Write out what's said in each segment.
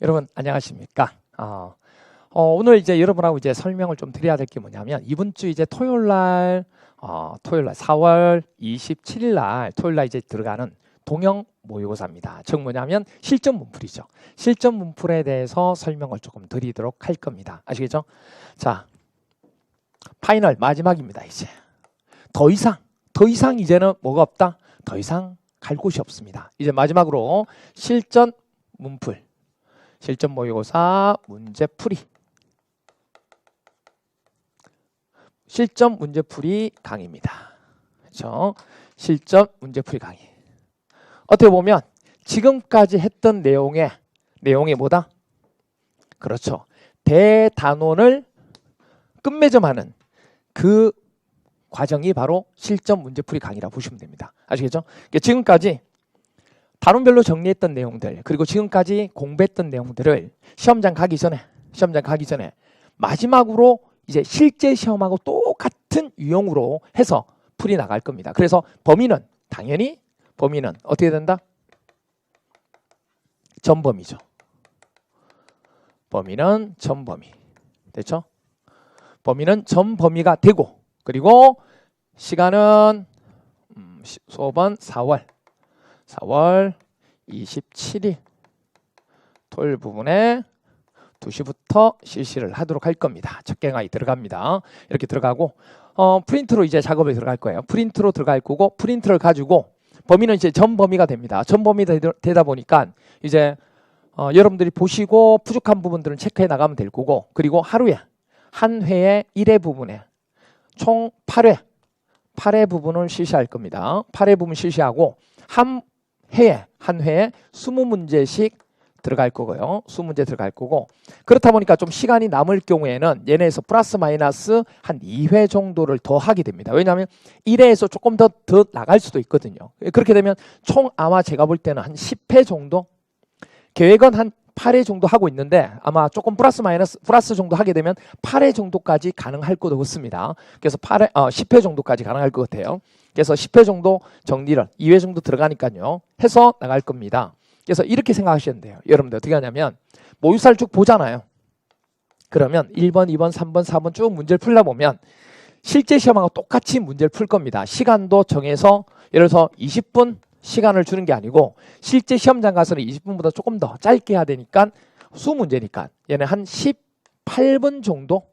여러분 안녕하십니까? 오늘 이제 여러분하고 이제 설명을 좀 드려야 될 게 뭐냐면 이번 주 이제 토요일 날 4월 27일 날 토요일 날 이제 들어가는 동형 모의고사입니다. 즉 뭐냐면 실전 문풀이죠. 실전 문풀에 대해서 설명을 조금 드리도록 할 겁니다. 아시겠죠? 자, 파이널 마지막입니다. 이제 더 이상 이제는 뭐가 없다? 더 이상 갈 곳이 없습니다. 이제 마지막으로 실전 문풀, 실전 모의고사 문제풀이, 실전 문제풀이 강의입니다. 그렇죠? 실전 문제풀이 강의. 어떻게 보면 지금까지 했던 내용이 뭐다? 그렇죠. 대단원을 끝맺음하는 그 과정이 바로 실전 문제풀이 강의라고 보시면 됩니다. 아시겠죠? 지금까지 단원별로 정리했던 내용들, 그리고 지금까지 공부했던 내용들을 시험장 가기 전에 마지막으로 이제 실제 시험하고 똑같은 유형으로 해서 풀이 나갈 겁니다. 그래서 범위는 당연히 어떻게 된다? 전범위죠. 범위는 전범위. 됐죠? 범위는 전범위가 되고, 그리고 시간은 수업은 4월 27일 토요일 부분에 2시부터 실시를 하도록 할 겁니다. 첫 강의 들어갑니다. 이렇게 들어가고 프린트로 이제 작업에 들어갈 거예요. 프린트로 들어갈 거고, 프린트를 가지고 범위는 이제 전 범위가 됩니다. 전 범위가 되다 보니까 이제 여러분들이 보시고 부족한 부분들은 체크해 나가면 될 거고, 그리고 하루에 한 회에 1회 부분에 총 8회 부분을 실시할 겁니다. 8회 부분 실시하고 한 회에 20문제씩 들어갈 거고요. 20문제 들어갈 거고, 그렇다 보니까 좀 시간이 남을 경우에는 얘네에서 플러스 마이너스 한 2회 정도를 더 하게 됩니다. 왜냐하면 1회에서 조금 더 나갈 수도 있거든요. 그렇게 되면 총 아마 제가 볼 때는 한 10회 정도, 계획은 한 8회 정도 하고 있는데 아마 조금 플러스 정도 하게 되면 8회 정도까지 가능할 것 같습니다. 그래서 10회 정도까지 가능할 것 같아요. 그래서 10회 정도 정리를 2회 정도 들어가니까요 해서 나갈 겁니다. 그래서 이렇게 생각하시면 돼요. 여러분들 어떻게 하냐면 모의고사를 쭉 보잖아요. 그러면 1번, 2번, 3번, 4번 쭉 문제를 풀다 보면 실제 시험하고 똑같이 문제를 풀 겁니다. 시간도 정해서 예를 들어서 20분 시간을 주는 게 아니고 실제 시험장 가서는 20분보다 조금 더 짧게 해야 되니까 수문제니까 얘는 한 18분 정도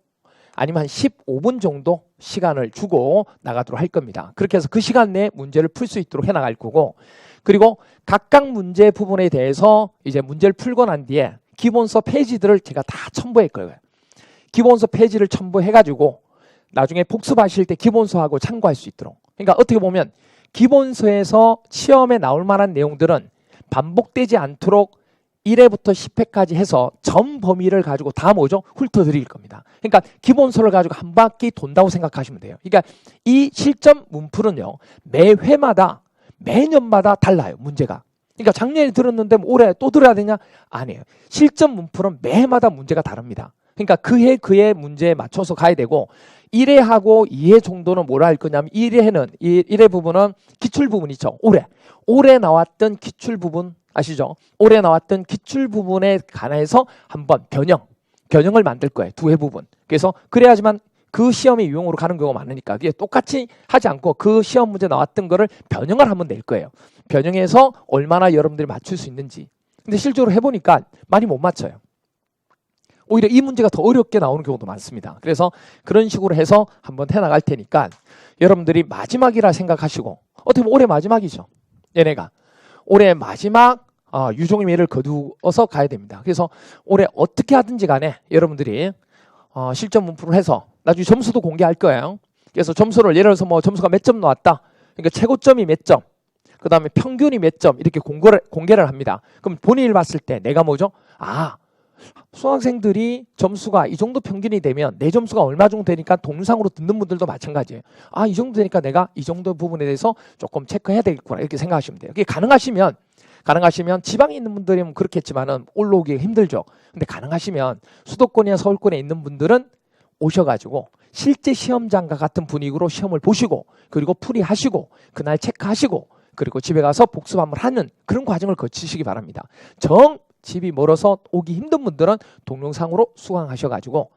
아니면 한 15분 정도 시간을 주고 나가도록 할 겁니다. 그렇게 해서 그 시간 내에 문제를 풀 수 있도록 해 나갈 거고, 그리고 각각 문제 부분에 대해서 이제 문제를 풀고 난 뒤에 기본서 페이지들을 제가 다 첨부할 거예요. 기본서 페이지를 첨부해가지고 나중에 복습하실 때 기본서하고 참고할 수 있도록. 그러니까 어떻게 보면 기본서에서 시험에 나올 만한 내용들은 반복되지 않도록 1회부터 10회까지 해서 전 범위를 가지고 다 뭐죠? 훑어드릴 겁니다. 그러니까 기본서를 가지고 한 바퀴 돈다고 생각하시면 돼요. 그러니까 이 실전 문풀은요, 매년마다 달라요, 문제가. 그러니까 작년에 들었는데 뭐 올해 또 들어야 되냐? 아니에요. 실전 문풀은 매해마다 문제가 다릅니다. 그러니까 그해 문제에 맞춰서 가야 되고, 1회하고 2회 정도는 뭐라 할 거냐면 1회 부분은 기출 부분 있죠. 올해 나왔던 기출 부분 아시죠? 올해 나왔던 기출 부분에 관해서 한번 변형을 만들 거예요. 2회 부분. 그래서 그래야지만 그 시험이 유용으로 가는 경우가 많으니까 그게 똑같이 하지 않고 그 시험 문제 나왔던 거를 변형을 한번 낼 거예요. 변형해서 얼마나 여러분들이 맞출 수 있는지. 근데 실제로 해보니까 많이 못 맞춰요. 오히려 이 문제가 더 어렵게 나오는 경우도 많습니다. 그래서 그런 식으로 해서 한번 해나갈 테니까 여러분들이 마지막이라 생각하시고, 어떻게 보면 올해 마지막이죠. 얘네가 올해 마지막 유종의미를 거두어서 가야 됩니다. 그래서 올해 어떻게 하든지 간에 여러분들이 실전 문풀을 해서 나중에 점수도 공개할 거예요. 그래서 점수를 예를 들어서 뭐 점수가 몇 점 나왔다, 그러니까 최고점이 몇 점, 그 다음에 평균이 몇 점, 이렇게 공개를 합니다. 그럼 본인이 봤을 때 내가 뭐죠? 수학생들이 점수가 이 정도 평균이 되면 내 점수가 얼마 정도 되니까 동영상으로 듣는 분들도 마찬가지예요. 이 정도 되니까 내가 이 정도 부분에 대해서 조금 체크해야 되겠구나, 이렇게 생각하시면 돼요. 그게 가능하시면 지방에 있는 분들이면 그렇겠지만은 올라오기 힘들죠. 근데 가능하시면 수도권이나 서울권에 있는 분들은 오셔가지고 실제 시험장과 같은 분위기로 시험을 보시고, 그리고 풀이하시고, 그날 체크하시고, 그리고 집에 가서 복습 한번 하는 그런 과정을 거치시기 바랍니다. 집이 멀어서 오기 힘든 분들은 동영상으로 수강하셔가지고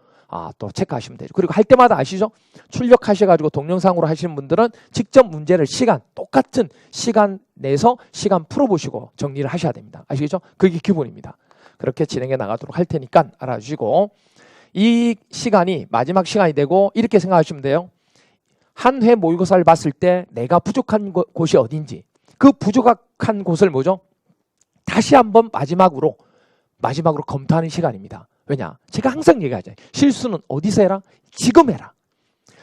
또 체크하시면 되죠. 그리고 할 때마다 아시죠? 출력하셔가지고 동영상으로 하시는 분들은 직접 문제를 똑같은 시간 내서 시간 풀어보시고 정리를 하셔야 됩니다. 아시겠죠? 그게 기본입니다. 그렇게 진행해 나가도록 할 테니까 알아주시고, 이 시간이 마지막 시간이 되고 이렇게 생각하시면 돼요. 한 회 모의고사를 봤을 때 내가 부족한 곳이 어딘지, 그 부족한 곳을 뭐죠? 다시 한번 마지막으로 검토하는 시간입니다. 왜냐? 제가 항상 얘기하잖아요. 실수는 어디서 해라? 지금 해라.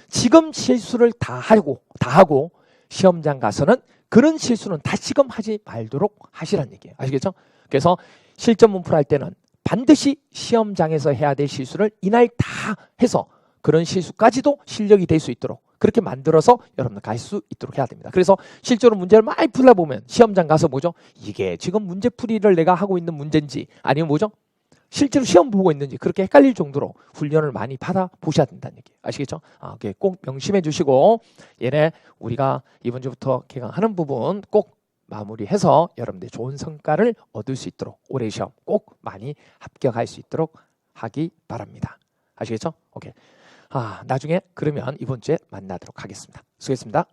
지금 실수를 다 하고 시험장 가서는 그런 실수는 다시금 하지 말도록 하시라는 얘기예요. 아시겠죠? 그래서 실전 문풀 할 때는 반드시 시험장에서 해야 될 실수를 이날 다 해서 그런 실수까지도 실력이 될 수 있도록 그렇게 만들어서 여러분들 갈 수 있도록 해야 됩니다. 그래서 실제로 문제를 많이 풀다 보면 시험장 가서 뭐죠? 이게 지금 문제풀이를 내가 하고 있는 문제인지 아니면 뭐죠? 실제로 시험 보고 있는지 그렇게 헷갈릴 정도로 훈련을 많이 받아보셔야 된다는 얘기 아시겠죠? 그게 꼭 명심해 주시고, 얘네 우리가 이번 주부터 개강하는 부분 꼭 마무리해서 여러분들 좋은 성과를 얻을 수 있도록 올해 시험 꼭 많이 합격할 수 있도록 하기 바랍니다. 아시겠죠? 오케이. 나중에 그러면 이번 주에 만나도록 하겠습니다. 수고했습니다.